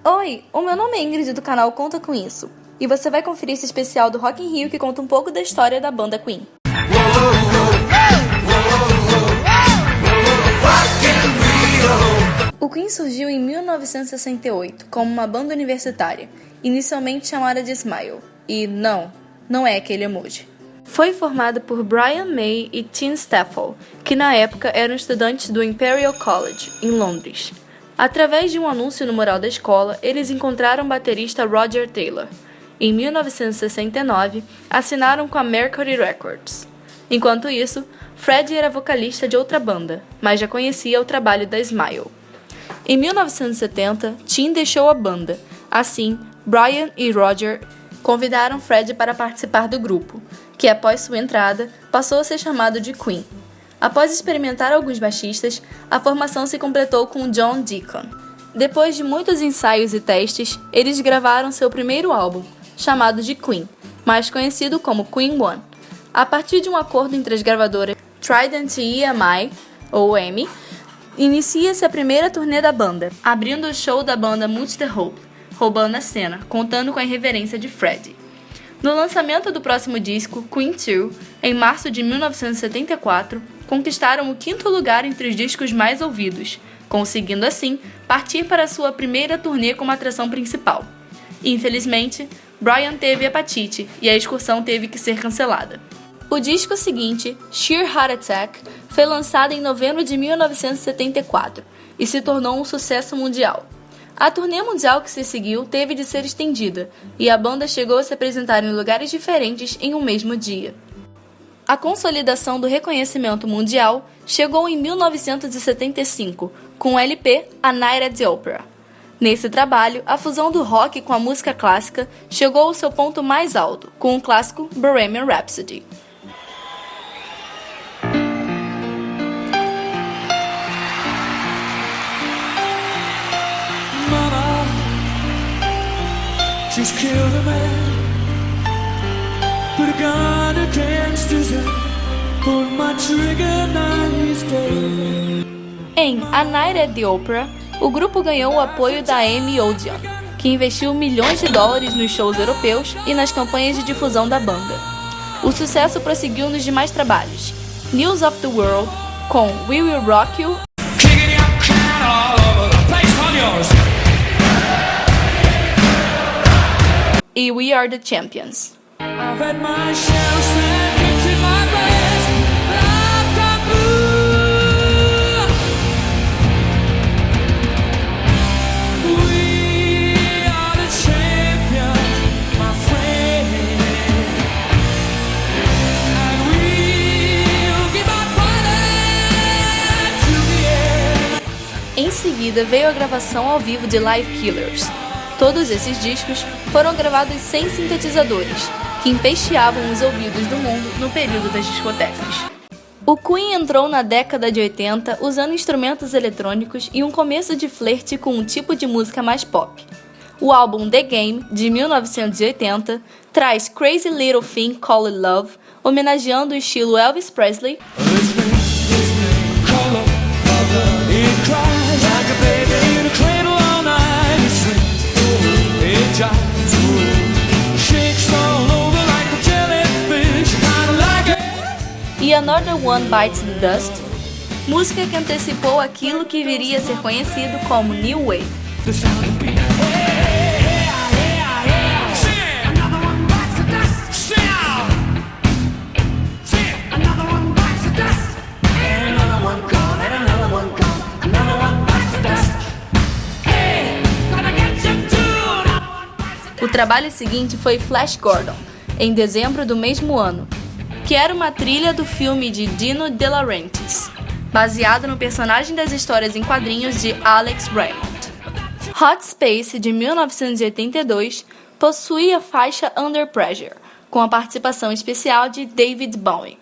Oi, o meu nome é Ingrid do canal Conta Com Isso, e você vai conferir esse especial do Rock in Rio que conta um pouco da história da banda Queen. O Queen surgiu em 1968 como uma banda universitária, inicialmente chamada de Smile, e não é aquele emoji. Foi formada por Brian May e Tim Staffel, que na época eram estudantes do Imperial College, em Londres. Através de um anúncio no mural da escola, eles encontraram o baterista Roger Taylor. Em 1969, assinaram com a Mercury Records. Enquanto isso, Freddie era vocalista de outra banda, mas já conhecia o trabalho da Smile. Em 1970, Tim deixou a banda. Assim, Brian e Roger convidaram Freddie para participar do grupo, que após sua entrada, passou a ser chamado de Queen. Após experimentar alguns baixistas, a formação se completou com John Deacon. Depois de muitos ensaios e testes, eles gravaram seu primeiro álbum, chamado de Queen, mais conhecido como Queen One. A partir de um acordo entre as gravadoras Trident e EMI, ou EMI, inicia-se a primeira turnê da banda, abrindo o show da banda Multi The Hope, roubando a cena, contando com a irreverência de Freddie. No lançamento do próximo disco, Queen 2, em março de 1974, conquistaram o 5º lugar entre os discos mais ouvidos, conseguindo assim partir para sua primeira turnê como atração principal. Infelizmente, Brian teve hepatite e a excursão teve que ser cancelada. O disco seguinte, Sheer Heart Attack, foi lançado em novembro de 1974 e se tornou um sucesso mundial. A turnê mundial que se seguiu teve de ser estendida, e a banda chegou a se apresentar em lugares diferentes em um mesmo dia. A consolidação do reconhecimento mundial chegou em 1975, com o LP A Night at the Opera. Nesse trabalho, a fusão do rock com a música clássica chegou ao seu ponto mais alto, com o clássico Bohemian Rhapsody. Just killed a man, put a gun against his head, pulled my trigger, now he's dead. Em A Night at the Opera, o grupo ganhou o apoio da Amy Odeon, que investiu milhões de dólares nos shows europeus e nas campanhas de difusão da banda. O sucesso prosseguiu nos demais trabalhos, News of the World, com We Will Rock You, e We Are the Champions. I've had my share of sadness in my breast. I've got blue. We are the champions, my friend. And we'll give our fight to the end. Em seguida veio a gravação ao vivo de Live Killers. Todos esses discos foram gravados sem sintetizadores, que empesteavam os ouvidos do mundo no período das discotecas. O Queen entrou na década de 80 usando instrumentos eletrônicos e um começo de flerte com um tipo de música mais pop. O álbum The Game, de 1980, traz Crazy Little Thing Called Love, homenageando o estilo Elvis Presley, e Another One Bites the Dust, música que antecipou aquilo que viria a ser conhecido como New Wave. O trabalho seguinte foi Flash Gordon, em dezembro do mesmo ano, que era uma trilha do filme de Dino De Laurentiis, baseado no personagem das histórias em quadrinhos de Alex Raymond. Hot Space, de 1982, possui a faixa Under Pressure, com a participação especial de David Bowie.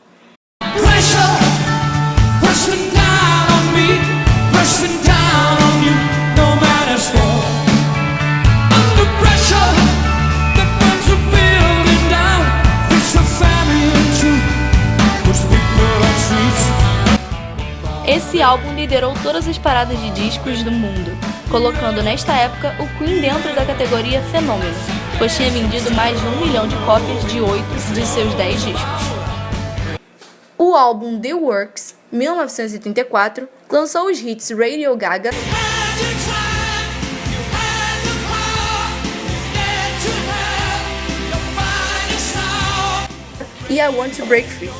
Esse álbum liderou todas as paradas de discos do mundo, colocando nesta época o Queen dentro da categoria fenômeno, pois tinha vendido mais de 1 milhão de cópias de 8 de seus 10 discos. O álbum The Works, 1984, lançou os hits Radio Gaga e I Want to Break Free.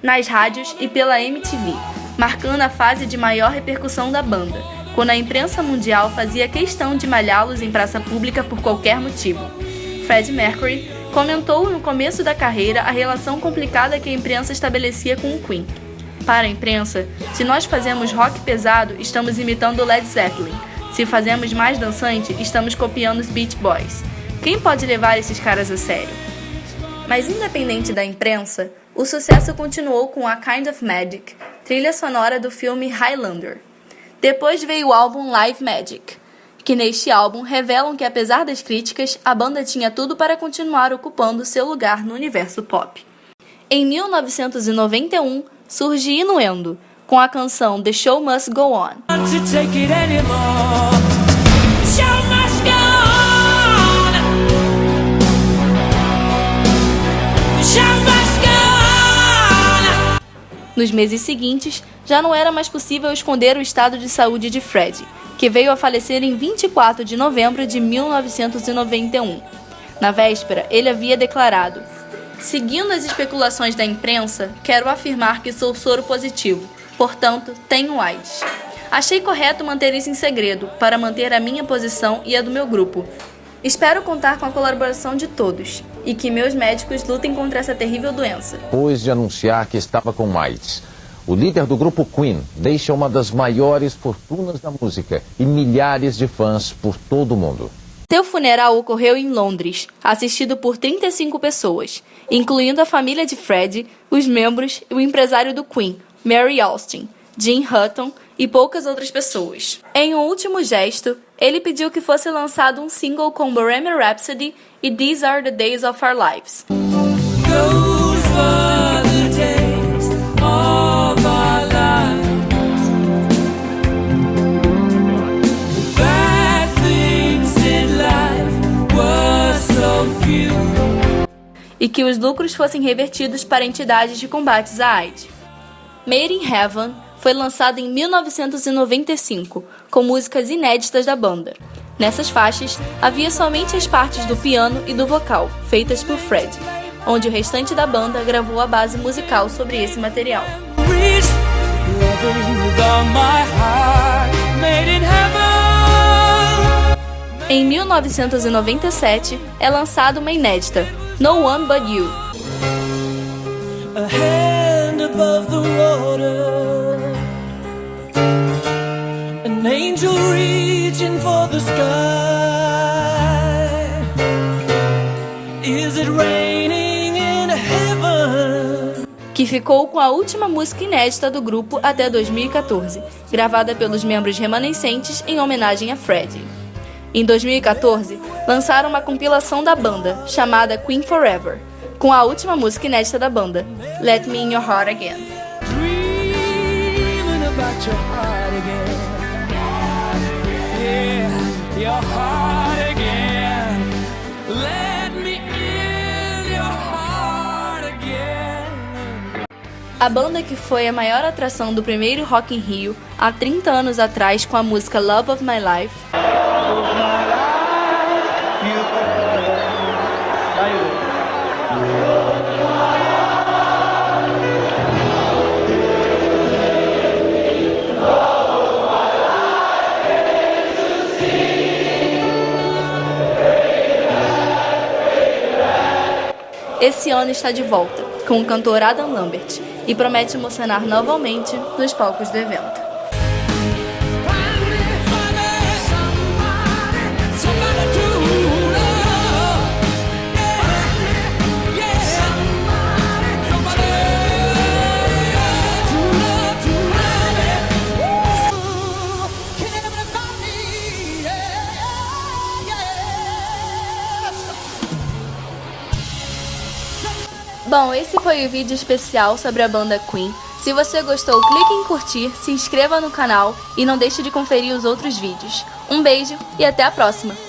Nas rádios e pela MTV, marcando a fase de maior repercussão da banda, quando a imprensa mundial fazia questão de malhá-los em praça pública por qualquer motivo. Freddie Mercury comentou no começo da carreira a relação complicada que a imprensa estabelecia com o Queen. Para a imprensa, se nós fazemos rock pesado, estamos imitando Led Zeppelin. Se fazemos mais dançante, estamos copiando os Beach Boys. Quem pode levar esses caras a sério? Mas independente da imprensa, o sucesso continuou com A Kind of Magic, trilha sonora do filme Highlander. Depois veio o álbum Live Magic, que neste álbum revelam que apesar das críticas, a banda tinha tudo para continuar ocupando seu lugar no universo pop. Em 1991, surge Innuendo, com a canção The Show Must Go On. Nos meses seguintes, já não era mais possível esconder o estado de saúde de Freddie, que veio a falecer em 24 de novembro de 1991. Na véspera, ele havia declarado: "Seguindo as especulações da imprensa, quero afirmar que sou soro positivo, portanto, tenho AIDS. Achei correto manter isso em segredo, para manter a minha posição e a do meu grupo. Espero contar com a colaboração de todos, e que meus médicos lutem contra essa terrível doença." Depois de anunciar que estava com AIDS, o líder do grupo Queen deixa uma das maiores fortunas da música e milhares de fãs por todo o mundo. Seu funeral ocorreu em Londres, assistido por 35 pessoas, incluindo a família de Freddie, os membros e o empresário do Queen, Mary Austin, Jim Hutton e poucas outras pessoas. Em um último gesto, ele pediu que fosse lançado um single com Bohemian Rhapsody e These Are the Days of Our Lives. Those were the days of our lives. Bad things in life were so few. E que os lucros fossem revertidos para entidades de combates à AIDS. Made in Heaven foi lançado em 1995, com músicas inéditas da banda. Nessas faixas, havia somente as partes do piano e do vocal, feitas por Freddie, onde o restante da banda gravou a base musical sobre esse material. Em 1997, é lançada uma inédita, No One But You. A hand above the water, an angel reaching for the sky. Is it raining in heaven? Que ficou com a última música inédita do grupo até 2014, gravada pelos membros remanescentes em homenagem a Freddie. Em 2014, lançaram uma compilação da banda, chamada Queen Forever, com a última música inédita da banda, Let Me In Your Heart Again. Dreaming about your heart again. Yeah, your heart again. Let me in your heart again. A banda que foi a maior atração do primeiro Rock in Rio há 30 anos atrás com a música Love of My Life esse ano está de volta, com o cantor Adam Lambert, e promete emocionar novamente nos palcos do evento. Bom, esse foi o vídeo especial sobre a banda Queen. Se você gostou, clique em curtir, se inscreva no canal e não deixe de conferir os outros vídeos. Um beijo e até a próxima!